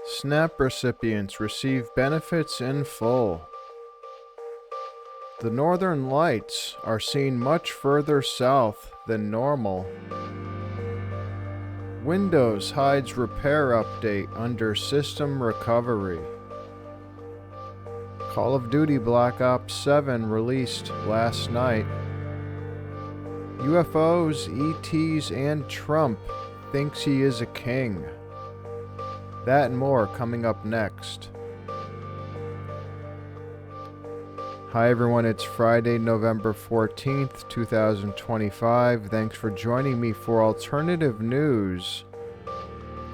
SNAP recipients receive benefits in full. The northern lights are seen much further south than normal. Windows hides repair update under system recovery. Call of Duty Black Ops 7 released last night. UFOs, ETs, and Trump thinks he is a king. That and more coming up next. Hi everyone, it's Friday, November 14th, 2025. Thanks for joining me for Alternative News,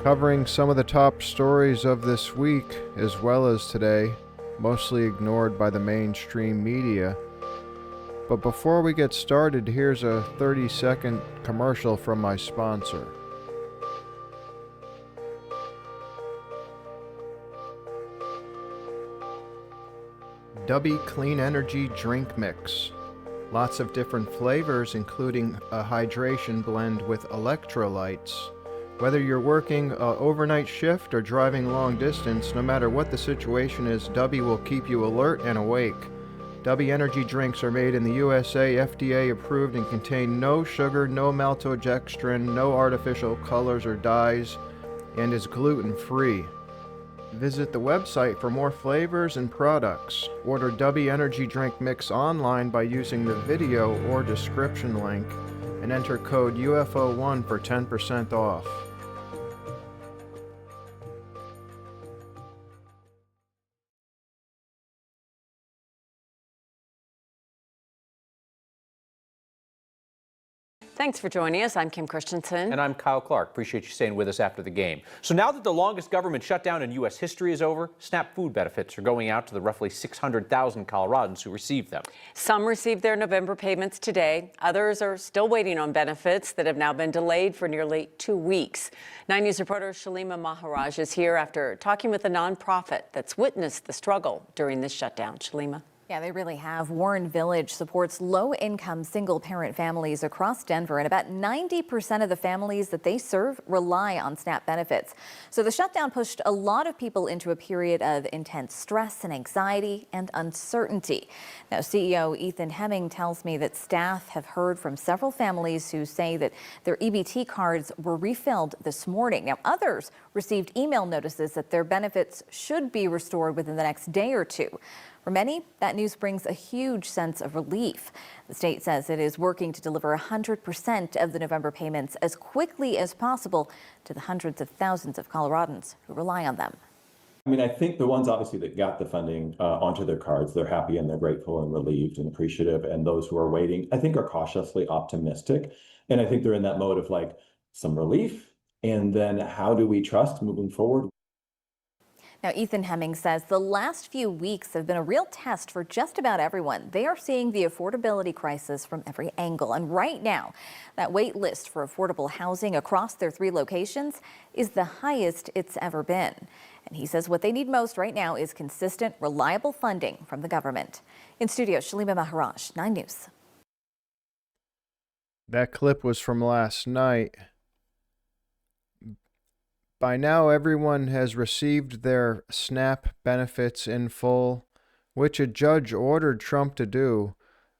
covering some of the top stories of this week as well as today, mostly ignored by the mainstream media. But before we get started, here's a 30-second commercial from my sponsor. Dubby Clean Energy Drink Mix. Lots of different flavors, including a hydration blend with electrolytes. Whether you're working an overnight shift or driving long distance, no matter what the situation is, Dubby will keep you alert and awake. Dubby energy drinks are made in the USA, FDA approved, and contain no sugar, no maltodextrin, no artificial colors or dyes, and is gluten-free. Visit the website for more flavors and products. Order Dubby Energy Drink Mix online by using the video or description link and enter code UFO1 for 10% off. Thanks for joining us. I'm Kim Christensen. And I'm Kyle Clark. Appreciate you staying with us after the game. So now that the longest government shutdown in U.S. history is over, SNAP food benefits are going out to the roughly 600,000 Coloradans who received them. Some received their November payments today. Others are still waiting on benefits that have now been delayed for nearly 2 weeks. 9 News reporter Shalima Maharaj is here after talking with a nonprofit that's witnessed the struggle during this shutdown. Shalima. Yeah, they really have. Warren Village supports low-income single-parent families across Denver, and about 90% of the families that they serve rely on SNAP benefits. So the shutdown pushed a lot of people into a period of intense stress and anxiety and uncertainty. Now, CEO Ethan Hemming tells me that staff have heard from several families who say that their EBT cards were refilled this morning. Now, others received email notices that their benefits should be restored within the next day or two. For many, that news brings a huge sense of relief. The state says it is working to deliver 100% of the November payments as quickly as possible to the hundreds of thousands of Coloradans who rely on them. I mean, I think the ones obviously that got the funding onto their cards, they're happy and they're grateful and relieved and appreciative. And those who are waiting, I think, are cautiously optimistic. And I think they're in that mode of like some relief. And then how do we trust moving forward? Now, Ethan Hemming says the last few weeks have been a real test for just about everyone. They are seeing the affordability crisis from every angle. And right now, that wait list for affordable housing across their 3 locations is the highest it's ever been. And he says what they need most right now is consistent, reliable funding from the government. In studio, Shalima Maharaj, 9 News. That clip was from last night. By now, everyone has received their SNAP benefits in full, which a judge ordered Trump to do.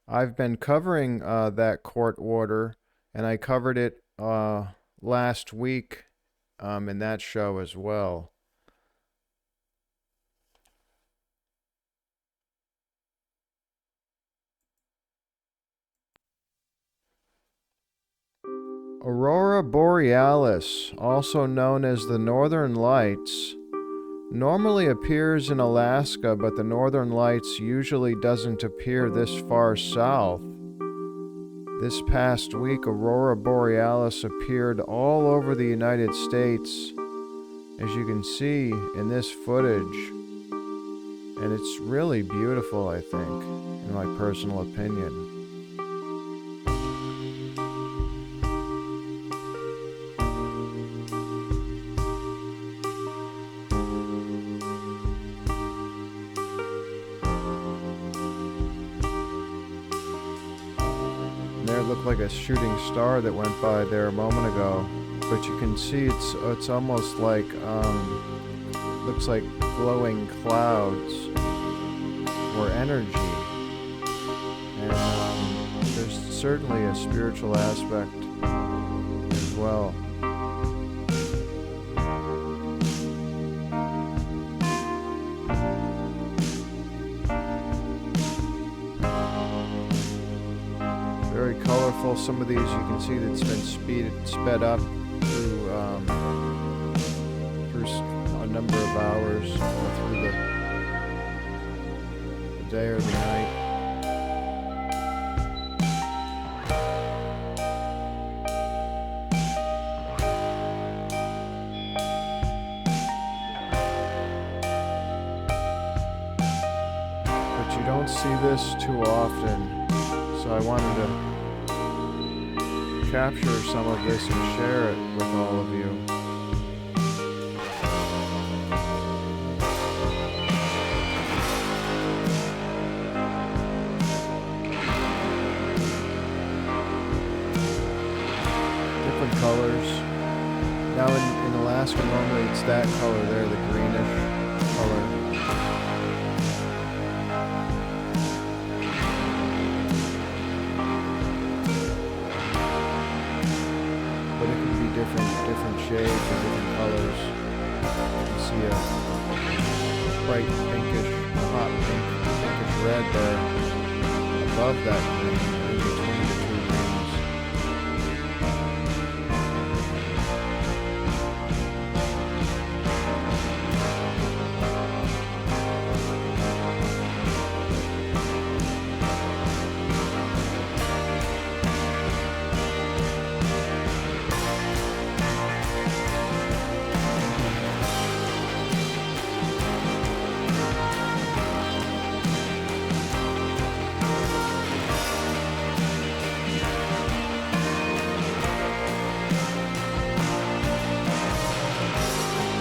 I've been covering that court order, and I covered it last week in that show as well. Aurora Borealis, also known as the Northern Lights, normally appears in Alaska, but the Northern Lights usually doesn't appear this far south. This past week, Aurora Borealis appeared all over the United States, as you can see in this footage. And it's really beautiful, I think, in my personal opinion. There looked like a shooting star that went by there a moment ago, but you can see it's almost like looks like glowing clouds or energy. And there's certainly a spiritual aspect as well. Very colorful. Some of these you can see that's been sped up through a number of hours, or through the day or the night. But you don't see this too often, so I wanted to capture some of this and share it with all of you. Different colors. Now in Alaska, normally it's that color there, the greenish color. But it can be different shades or different colors. You can see a bright pinkish, hot pinkish red there above that green, in between the two greens.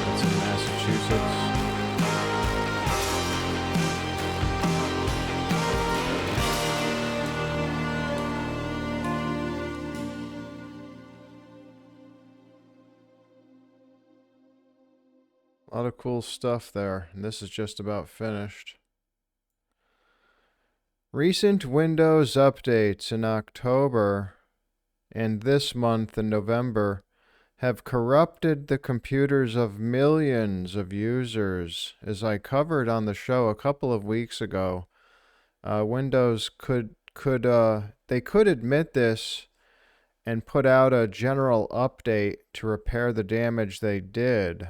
That's in Massachusetts. A lot of cool stuff there, and this is just about finished. Recent Windows updates in October and this month in November have corrupted the computers of millions of users. As I covered on the show a couple of weeks ago, Windows could admit this and put out a general update to repair the damage they did.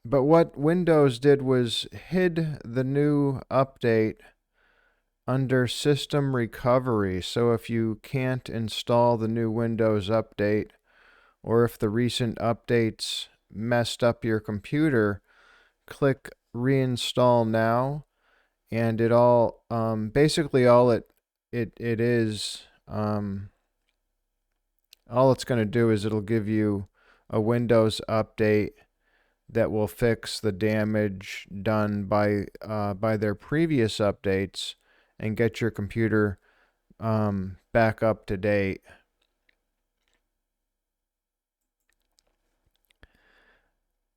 But what Windows did was hid the new update under system recovery. So if you can't install the new Windows update, or if the recent updates messed up your computer, click reinstall now, and it all basically all it is all it's going to do is it'll give you a Windows update that will fix the damage done by their previous updates and get your computer back up to date.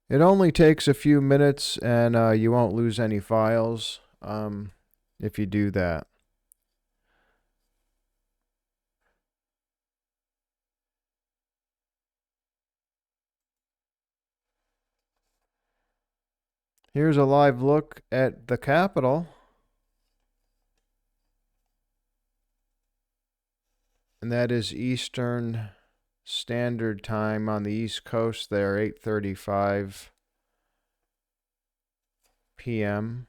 It only takes a few minutes, and you won't lose any files if you do that. Here's a live look at the Capitol. And that is Eastern Standard Time on the East Coast there, 8:35 p.m.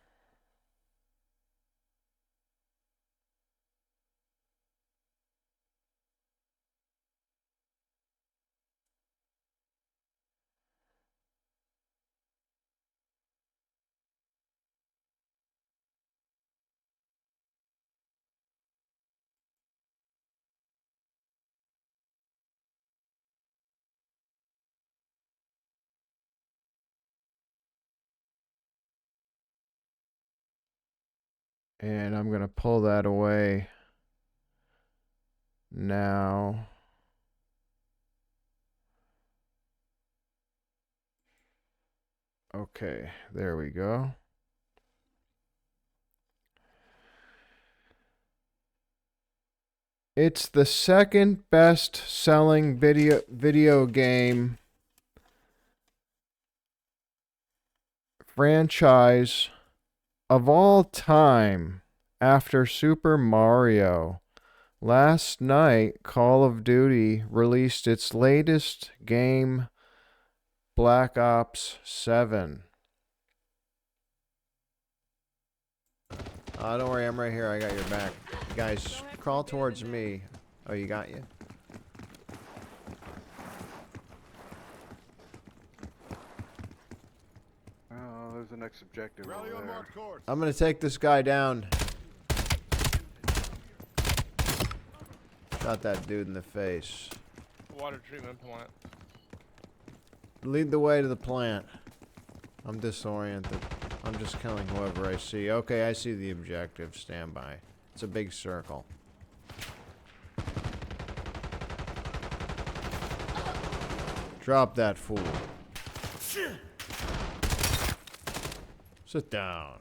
And I'm going to pull that away now. Okay, there we go. It's the second best selling video game franchise of all time after Super Mario. Last night, Call of Duty released its latest game, Black Ops 7. Don't worry, I'm right here. I got your back. You guys, crawl towards me. Oh, you got you? Oh, there's the next objective over there. I'm gonna take this guy down. Shot that dude in the face. Water treatment plant. Lead the way to the plant. I'm disoriented. I'm just killing whoever I see. Okay, I see the objective. Stand by. It's a big circle. Drop that fool. Sit down.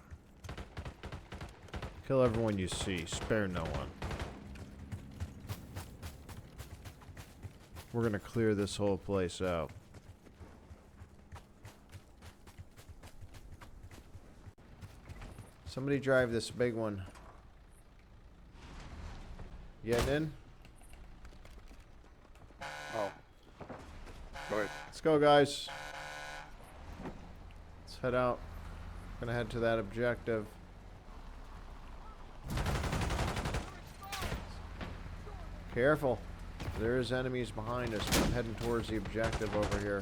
Kill everyone you see. Spare no one. We're gonna clear this whole place out. Somebody drive this big one. You getting in? Oh. Go ahead. Let's go, guys. Let's head out. Gonna head to that objective. Careful. There is enemies behind us. I'm heading towards the objective over here.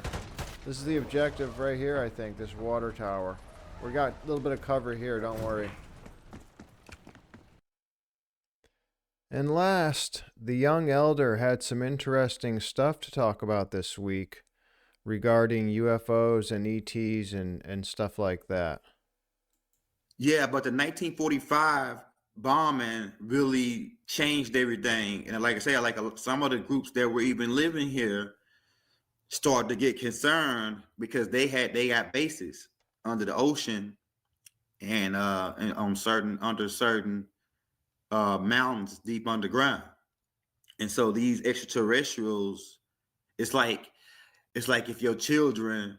This is the objective right here, I think. This water tower. We got a little bit of cover here, don't worry. And last, the young elder had some interesting stuff to talk about this week regarding UFOs and ETs and stuff like that. Yeah, but the 1945 bombing really changed everything. And like I say, some of the groups that were even living here started to get concerned because they got bases under the ocean and on certain mountains deep underground. And so these extraterrestrials, it's like if your children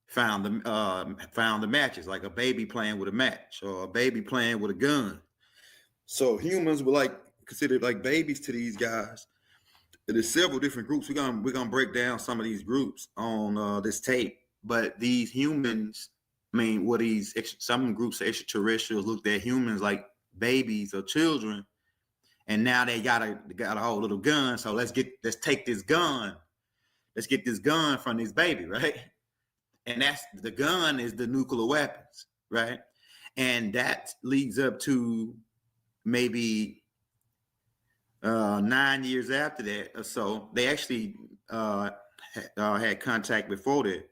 found the matches, like a baby playing with a match or a baby playing with a gun. So humans were considered like babies to these guys. There's several different groups. We're gonna break down some of these groups on this tape. But these humans, some groups of extraterrestrials looked at humans like babies or children, and now they got a whole little gun. So let's take this gun. Let's get this gun from this baby, right? And the gun is the nuclear weapons, right? And that leads up to maybe 9 years after that or so. They actually had contact before that.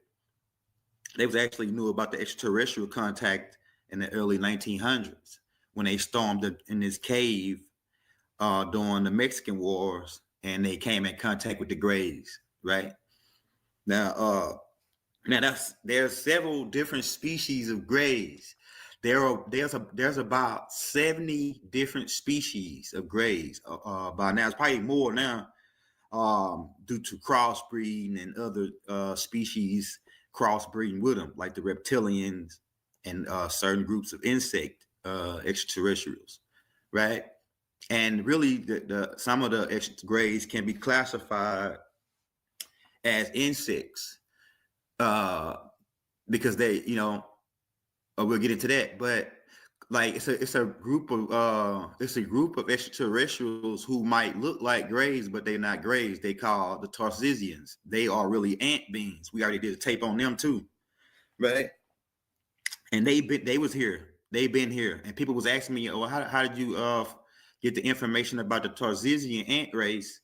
They actually knew about the extraterrestrial contact in the early 1900s when they stormed in this cave during the Mexican Wars, and they came in contact with the Greys, right? Now there's several different species of Greys. There's about 70 different species of Greys. By now, it's probably more now due to crossbreeding and other species crossbreeding with them, like the reptilians and certain groups of insect extraterrestrials, right? And really, some of the Greys can be classified as insects because they, we'll get into that, but it's a group of extraterrestrials who might look like Greys, but they're not Greys. They call the Tarsissians. They are really ant beings. We already did a tape on them too, right? And they was here. They've been here, and people was asking me, "Oh, how did you get the information about the Tarsissian ant race?"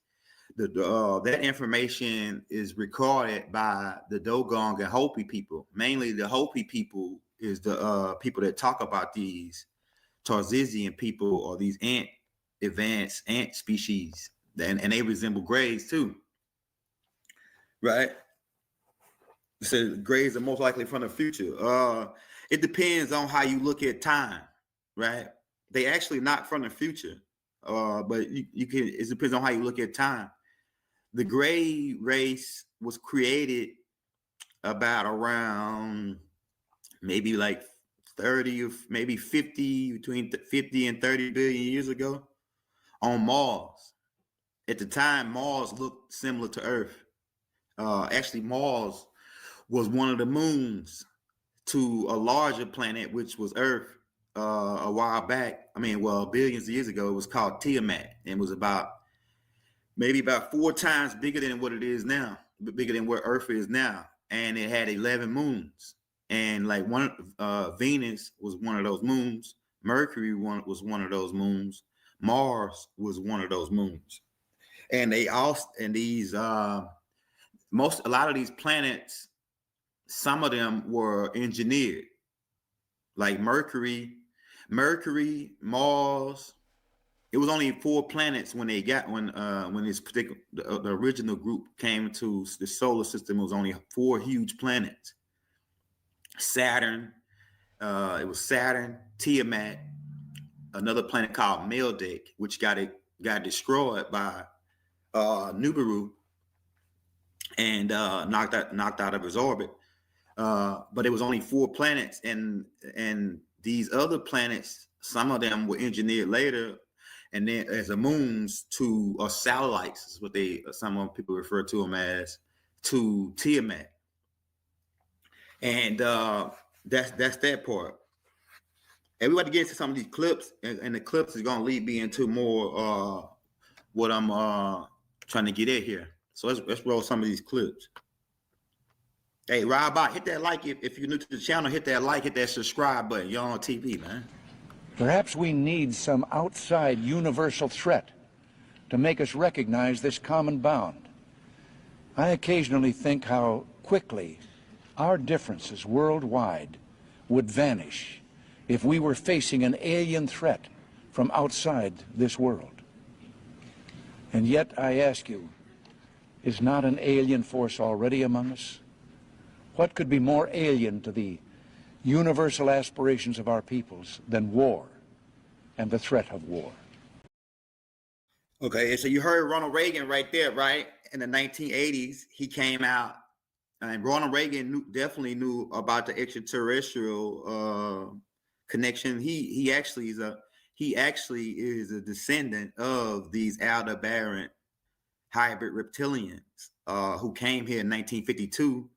That information is recorded by the Dogon and Hopi people. Mainly the Hopi people is the people that talk about these Tarsissian people or these advanced ant species and they resemble grays too, right? So grays are most likely from the future. It depends on how you look at time, right? They actually not from the future, but you can. It depends on how you look at time. The gray race was created about around maybe like 30 or maybe 50, between 50 and 30 billion years ago on Mars. At the time, Mars looked similar to Earth. Actually, Mars was one of the moons to a larger planet, which was Earth, a while back. I mean, well, billions of years ago. It was called Tiamat, and was maybe about 4 times bigger than what it is now, bigger than where Earth is now. And it had 11 moons. And like Venus was one of those moons. Mercury was one of those moons. Mars was one of those moons. And a lot of these planets, some of them were engineered, like Mercury, Mars. It was only 4 planets when this particular the original group came to the solar system. It was only 4 huge planets. Saturn, it was Saturn, Tiamat, another planet called Meldick, which got destroyed by Nibiru and knocked out of his orbit. But it was only 4 planets, and these other planets, some of them were engineered later, and then as the moons to satellites, is what some people refer to them as, to Tiamat. And that's that part. And we want to get into some of these clips, and the clips is gonna lead me into more what I'm trying to get at here. So let's roll some of these clips. Hey, Rob, hit that like if you're new to the channel. Hit that like, hit that subscribe button. You're on TV, man. Perhaps we need some outside universal threat to make us recognize this common bound. I occasionally think how quickly our differences worldwide would vanish if we were facing an alien threat from outside this world. And yet, I ask you, is not an alien force already among us? What could be more alien to the universal aspirations of our peoples than war and the threat of war? Okay, so you heard Ronald Reagan right there, right? In the 1980s, he came out, and Ronald Reagan definitely knew about the extraterrestrial connection. He actually is a descendant of these Aldebaran hybrid reptilians who came here in 1952,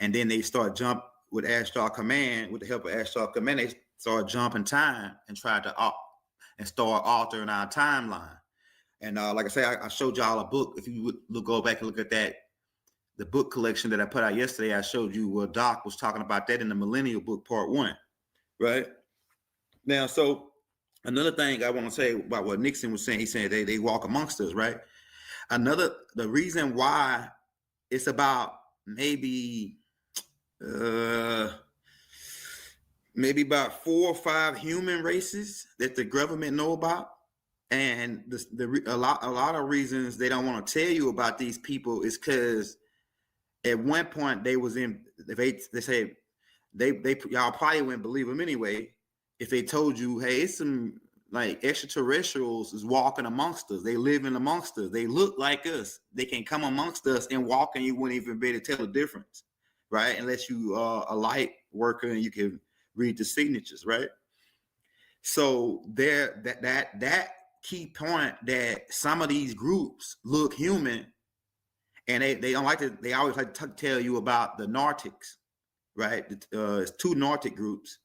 and then they start jump with Astral Command, with the help of Astral Command, they started jumping time and tried to start altering our timeline. And like I say, I showed y'all a book. If you would go back and look at that, the book collection that I put out yesterday, I showed you where Doc was talking about that in the Millennial Book Part 1, right? Now, so another thing I want to say about what Nixon was saying, he said they walk amongst us, right? The reason why it's about maybe about 4 or 5 human races that the government know about, and a lot of reasons they don't want to tell you about these people is because at one point they say y'all probably wouldn't believe them anyway if they told you, hey, it's some like extraterrestrials is walking amongst us. They live in amongst us. They look like us. They can come amongst us and walk, and you wouldn't even be able to tell the difference, right? Unless you are a light worker and you can read the signatures, right? So there, that key point that some of these groups look human, and they always like to tell you about the Nartics, right? It's 2 Nartic groups.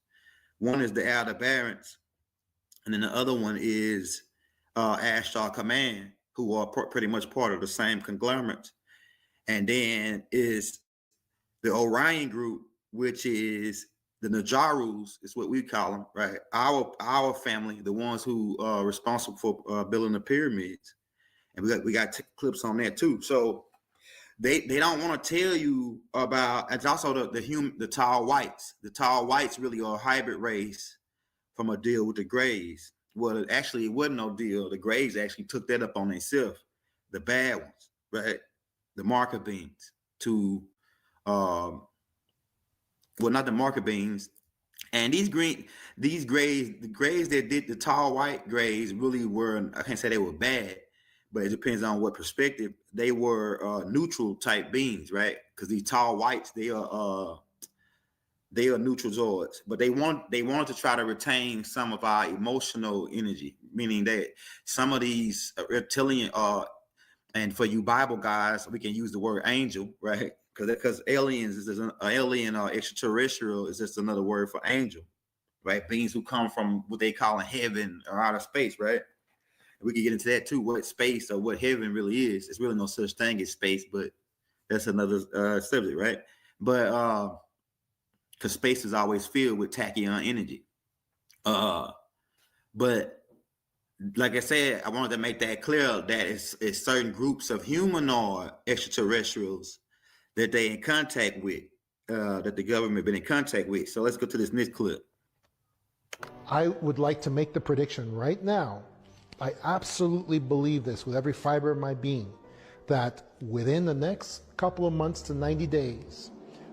One is the Aldebarans, and then the other one is Astral Command, who are pretty much part of the same conglomerate. And then is the Orion group, which is the Najarus, is what we call them, right? Our family, the ones who are responsible for building the pyramids, and we got clips on that too. So they don't want to tell you about. It's also the tall whites. The tall whites really are a hybrid race from a deal with the Greys. Well, actually, it wasn't no deal. The Greys actually took that up on themselves. the bad ones, right? The marker beans to, well, not the marker beans. And these grays, the grays that did the tall white grays really were, I can't say they were bad, but it depends on what perspective. They were neutral type beans, right? Because these tall whites, they are neutral zoids, but they wanted to try to retain some of our emotional energy, meaning that some of these reptilian and for you Bible guys, we can use the word angel, right? Because aliens is an alien or extraterrestrial is just another word for angel, right? Beings who come from what they call in heaven or outer space, right? We can get into that too, what space or what heaven really is. It's really no such thing as space, but that's another subject, right? But because space is always filled with tachyon energy. But like I said, I wanted to make that clear that it's certain groups of humanoid extraterrestrials that they in contact with, that the government been in contact with. So let's go to this next clip. I would like to make the prediction right now. I absolutely believe this with every fiber of my being, that within the next couple of months to 90 days,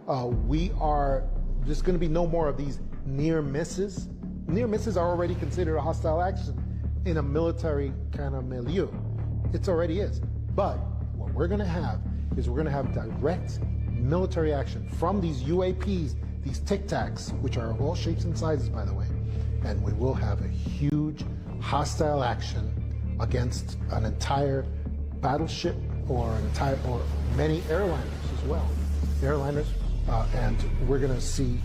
there's going to be no more of these near misses. Near misses are already considered a hostile action in a military kind of milieu. It already is. But what we're going to have is we're going to have direct military action from these UAPs, these Tic Tacs, which are of all shapes and sizes, by the way. And we will have a huge hostile action against an entire battleship or many airliners as well. Airliners, and we're going to see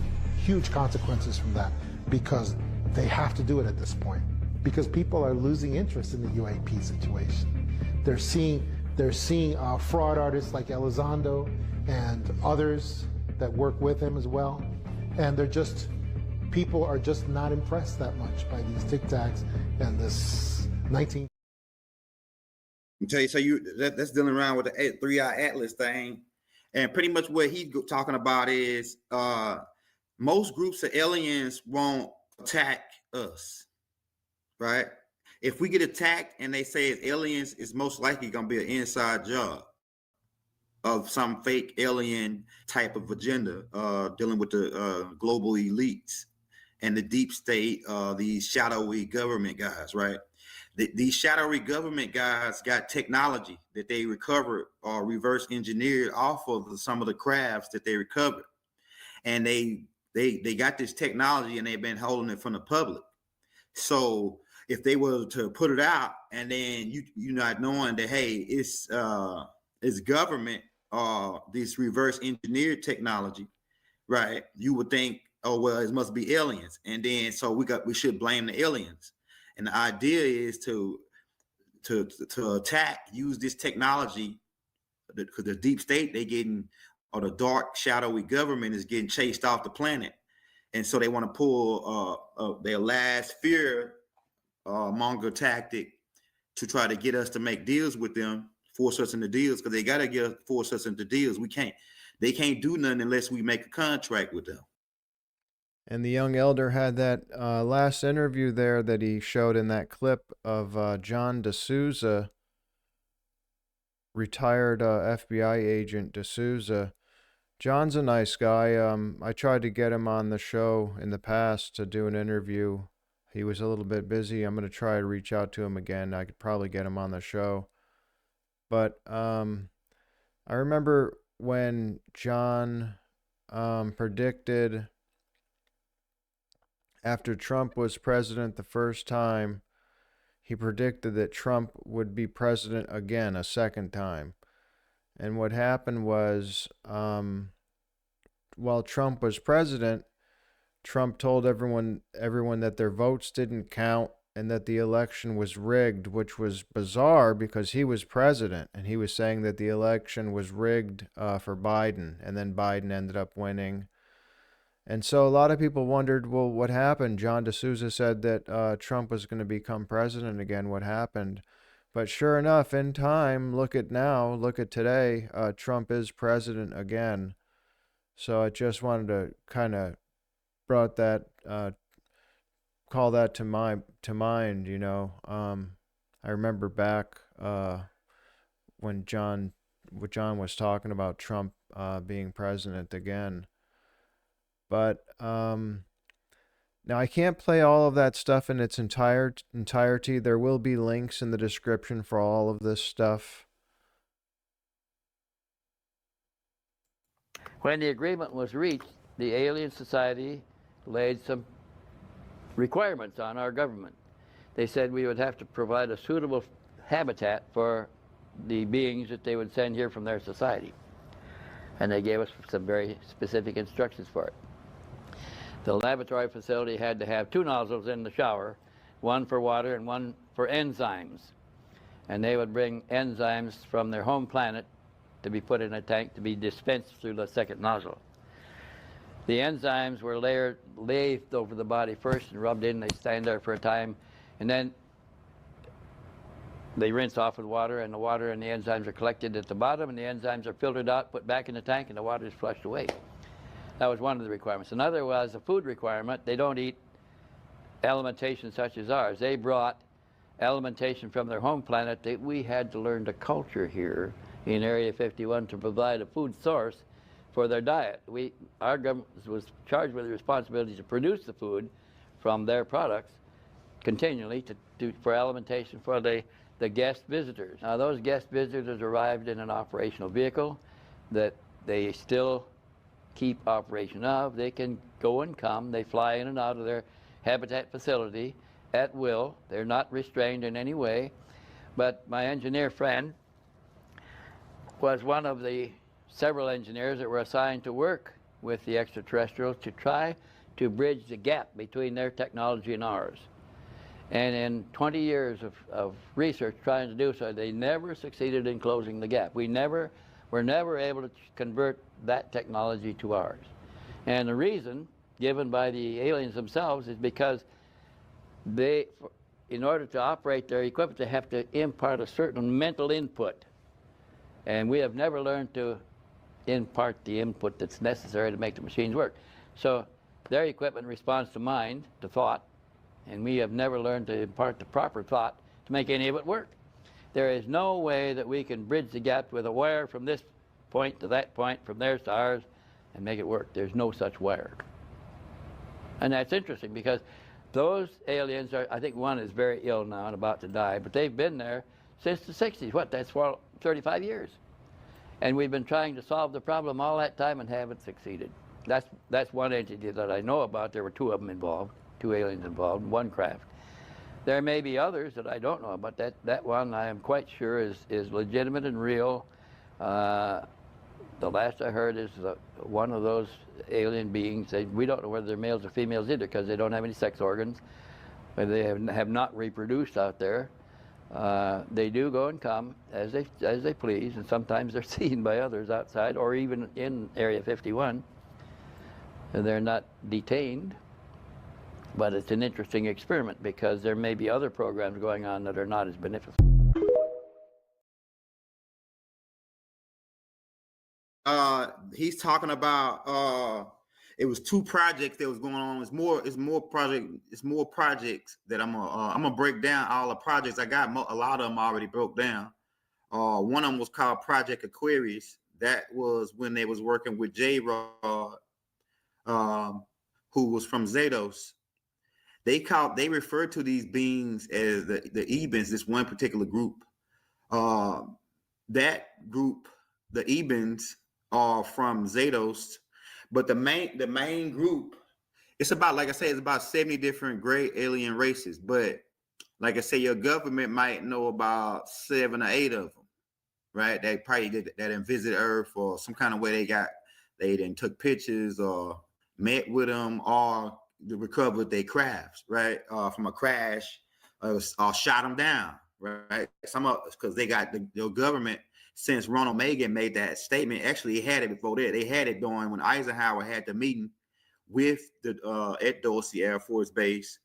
huge consequences from that because they have to do it at this point. Because people are losing interest in the UAP situation. They're seeing fraud artists like Elizondo and others that work with him as well, and people are just not impressed that much by these Tic Tacs and this 19. I'll tell you, that's dealing around with the 3-eye atlas thing, and pretty much what he's talking about is most groups of aliens won't attack us. Right? If we get attacked and they say it's aliens, it's most likely going to be an inside job of some fake alien type of agenda dealing with the global elites and the deep state, these shadowy government guys, right? These shadowy government guys got technology that they recovered or reverse engineered off of some of the crafts that they recovered. And they got this technology and they've been holding it from the public. So if they were to put it out and then you not knowing that, hey, it's government, this reverse engineered technology, right? You would think, oh, well, it must be aliens. And then so we should blame the aliens. And the idea is to attack, use this technology, because the deep state, or the dark shadowy government is getting chased off the planet. And so they want to pull their last fear monger tactic to try to get us to make deals with them, force us into deals, because they got to force us into deals. They can't do nothing unless we make a contract with them. And the young elder had that last interview there that he showed in that clip of John D'Souza, retired FBI agent D'Souza. John's a nice guy. I tried to get him on the show in the past to do an interview. He was a little bit busy. I'm going to try to reach out to him again. I could probably get him on the show. But I remember when John predicted, after Trump was president the first time, he predicted that Trump would be president again a second time. And what happened was, while Trump was president, Trump told everyone that their votes didn't count and that the election was rigged, which was bizarre because he was president and he was saying that the election was rigged for Biden, and then Biden ended up winning. And so a lot of people wondered, well, what happened? John D'Souza said that Trump was going to become president again. What happened? But sure enough, in time, look at today, Trump is president again. So I just wanted to kind of call that to mind, you know. I remember back when John was talking about Trump being president again. But now I can't play all of that stuff in its entirety. There will be links in the description for all of this stuff. When the agreement was reached, the Alien Society laid some requirements on our government. They said we would have to provide a suitable habitat for the beings that they would send here from their society. And they gave us some very specific instructions for it. The laboratory facility had to have 2 nozzles in the shower, one for water and one for enzymes. And they would bring enzymes from their home planet to be put in a tank to be dispensed through the second nozzle. The enzymes were lathed over the body first and rubbed in. They stand there for a time, and then they rinse off with water, and the water and the enzymes are collected at the bottom, and the enzymes are filtered out, put back in the tank, and the water is flushed away. That was one of the requirements. Another was a food requirement. They don't eat alimentation such as ours. They brought alimentation from their home planet that we had to learn to culture here in Area 51 to provide a food source for their diet. Our government was charged with the responsibility to produce the food from their products continually for alimentation for the guest visitors. Now those guest visitors arrived in an operational vehicle that they still keep operation of. They can go and come. They fly in and out of their habitat facility at will. They're not restrained in any way. But my engineer friend was one of the several engineers that were assigned to work with the extraterrestrials to try to bridge the gap between their technology and ours. And in 20 years of research trying to do so, they never succeeded in closing the gap. We were never able to convert that technology to ours. And the reason given by the aliens themselves is because they, in order to operate their equipment, they have to impart a certain mental input. And we have never learned to impart the input that's necessary to make the machines work. So their equipment responds to mind, to thought, and we have never learned to impart the proper thought to make any of it work. There is no way that we can bridge the gap with a wire from this point to that point, from theirs to ours, and make it work. There's no such wire. And that's interesting because those aliens are, I think one is very ill now and about to die, but they've been there since the 60s. What, that's for 35 years. And we've been trying to solve the problem all that time and haven't succeeded. That's one entity that I know about. There were 2 of them involved, 2 aliens involved, 1 craft. There may be others that I don't know about. That one I am quite sure is legitimate and real. The last I heard is one of those alien beings. We don't know whether they're males or females either because they don't have any sex organs. They have not reproduced out there. They do go and come as they please, and sometimes they're seen by others outside or even in Area 51. And they're not detained. But it's an interesting experiment because there may be other programs going on that are not as beneficial. He's talking about it was 2 projects that was going on. It's more projects that I'm gonna break down all the projects. I got a lot of them already broke down. One of them was called Project Aquarius. That was when they was working with J-Rod, who was from Zados. They referred to these beings as the Ebens, this one particular group. That group, the Ebens, are from Zados, but the main group, it's about, like I say, it's about 70 different gray alien races. But like I say, your government might know about 7 or 8 of them, right? They probably didn't visit Earth or some kind of way they didn't took pictures or met with them or recovered their crafts, right? From a crash or shot them down, right? Some of because they got the government. Since Ronald Reagan made that statement, actually he had it before that. They had it during when Eisenhower had the meeting with the at Dulce Air Force Base.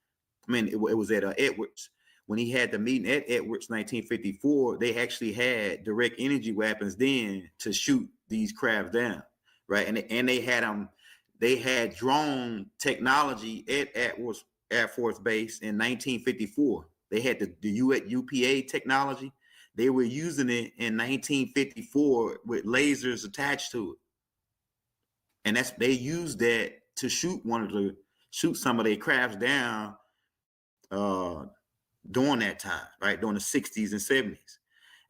I mean, it was at Edwards. When he had the meeting at Edwards, 1954, they actually had direct energy weapons then to shoot these crafts down, right? And they had them. They had drone technology at Edwards Air Force Base in 1954. They had the UPA technology. They were using it in 1954 with lasers attached to it, and they used that to shoot some of their crafts down during that time, right, during the 60s and 70s.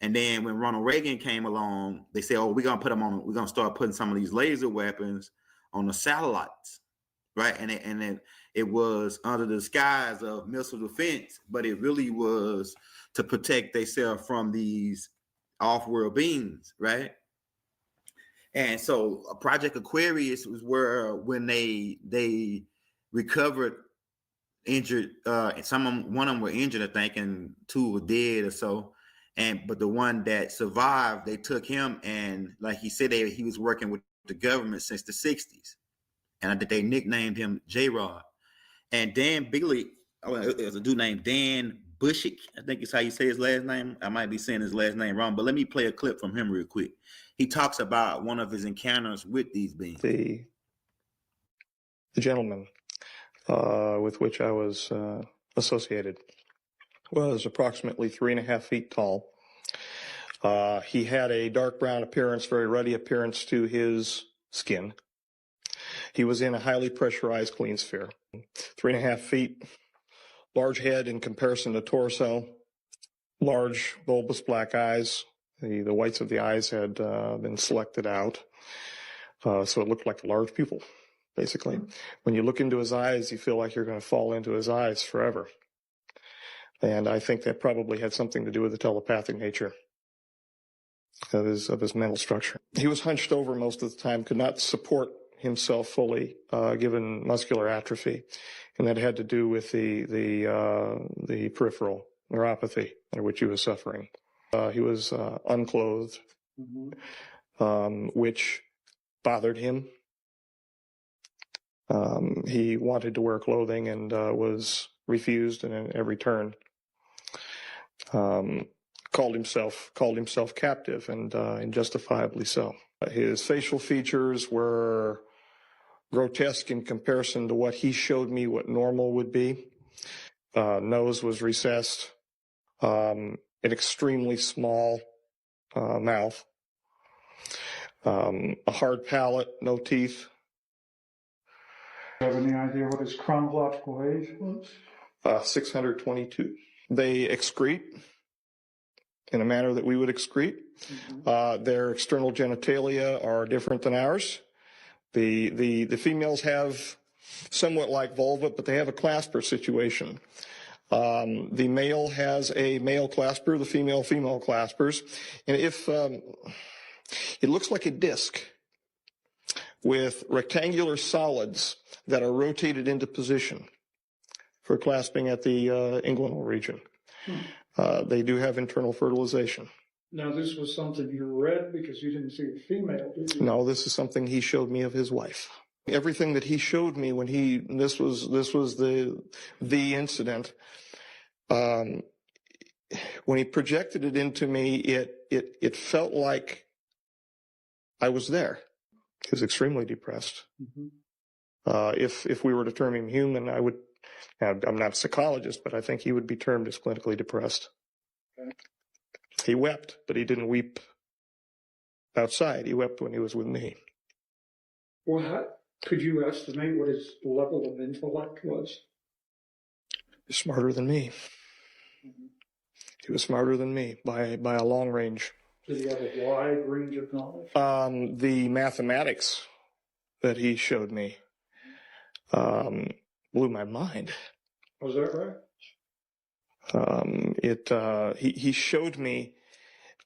And then when Ronald Reagan came along, they said, "Oh, we're gonna start putting some of these laser weapons on the satellites," right? And then it was under the disguise of missile defense, but it really was to protect themselves from these off-world beings, right? And so Project Aquarius was where when they recovered injured, one of them were injured, I think, and two were dead or so. But the one that survived, they took him, and like he said, he was working with the government since the 60s. And I think they nicknamed him J-Rod. And Dan Bigley, there's a dude named Dan Bushik, I think is how you say his last name. I might be saying his last name wrong, but let me play a clip from him real quick. He talks about one of his encounters with these beings. The gentleman with which I was associated was approximately 3.5 feet tall. He had a dark brown appearance, very ruddy appearance to his skin. He was in a highly pressurized clean sphere. 3.5 feet, large head in comparison to torso, large bulbous black eyes. The whites of the eyes had been selected out, so it looked like a large pupil, basically. When you look into his eyes, you feel like you're going to fall into his eyes forever. And I think that probably had something to do with the telepathic nature of his mental structure. He was hunched over most of the time, could not support himself fully, given muscular atrophy, and that had to do with the peripheral neuropathy under which he was suffering. He was unclothed, which bothered him. He wanted to wear clothing and was refused in every turn. Called himself captive, and justifiably so. His facial features were grotesque in comparison to what he showed me what normal would be. Nose was recessed, an extremely small mouth, a hard palate, no teeth. Do you have any idea what his chronological age was? 622. They excrete in a manner that we would excrete. Their external genitalia are different than ours. The females have somewhat like vulva, but they have a clasper situation. The male has a male clasper, the female claspers. And if it looks like a disc with rectangular solids that are rotated into position for clasping at the inguinal region. They do have internal fertilization. Now, this was something you read because you didn't see the female, did you? No, this is something he showed me of his wife. Everything that he showed me when this was the incident. When he projected it into me, it felt like I was there. He was extremely depressed. If we were to term him human, I'm not a psychologist, but I think he would be termed as clinically depressed. Okay. He wept, but he didn't weep outside. He wept when he was with me. Well, could you estimate what his level of intellect was? He's smarter than me. He was smarter than me by a long range. Did he have a wide range of knowledge? The mathematics that he showed me blew my mind. Was that right? He showed me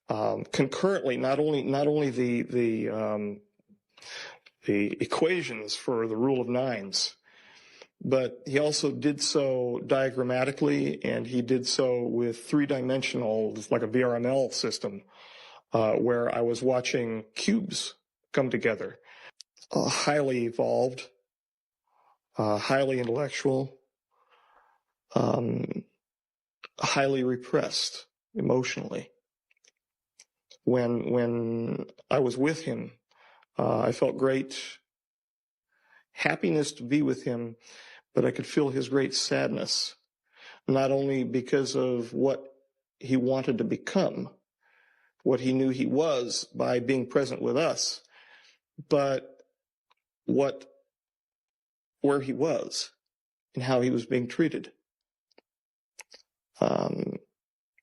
concurrently not only the equations for the rule of nines, but he also did so diagrammatically, and he did so with three-dimensional, like a VRML system, where I was watching cubes come together. Highly evolved, highly intellectual, highly repressed emotionally. When I was with him, I felt great happiness to be with him, but I could feel his great sadness, not only because of what he wanted to become, what he knew he was by being present with us, but where he was and how he was being treated.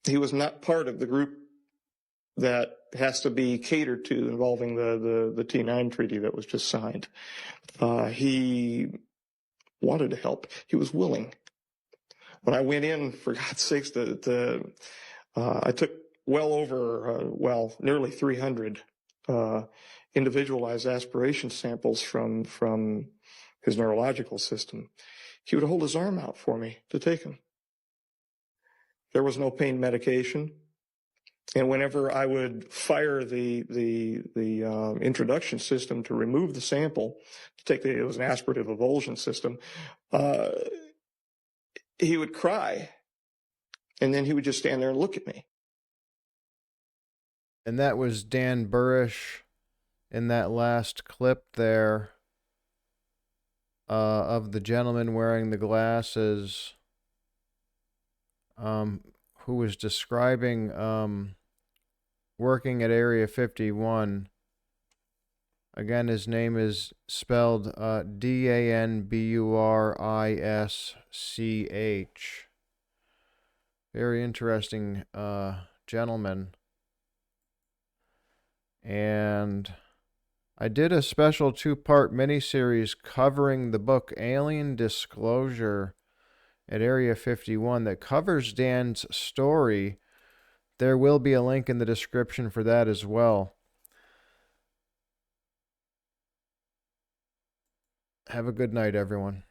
He was not part of the group that has to be catered to involving the T9 treaty that was just signed. He wanted to help. He was willing. When I went in, for God's sakes, I took well over, nearly 300 individualized aspiration samples from his neurological system. He would hold his arm out for me to take them. There was no pain medication. And whenever I would fire the introduction system to remove the sample, it was an aspirative avulsion system, he would cry, and then he would just stand there and look at me. And that was Dan Burrish in that last clip there of the gentleman wearing the glasses, who was describing working at Area 51. Again, his name is spelled Danburisch. Very interesting gentleman. And I did a special 2-part miniseries covering the book Alien Disclosure at Area 51 that covers Dan's story. There will be a link in the description for that as well. Have a good night, everyone.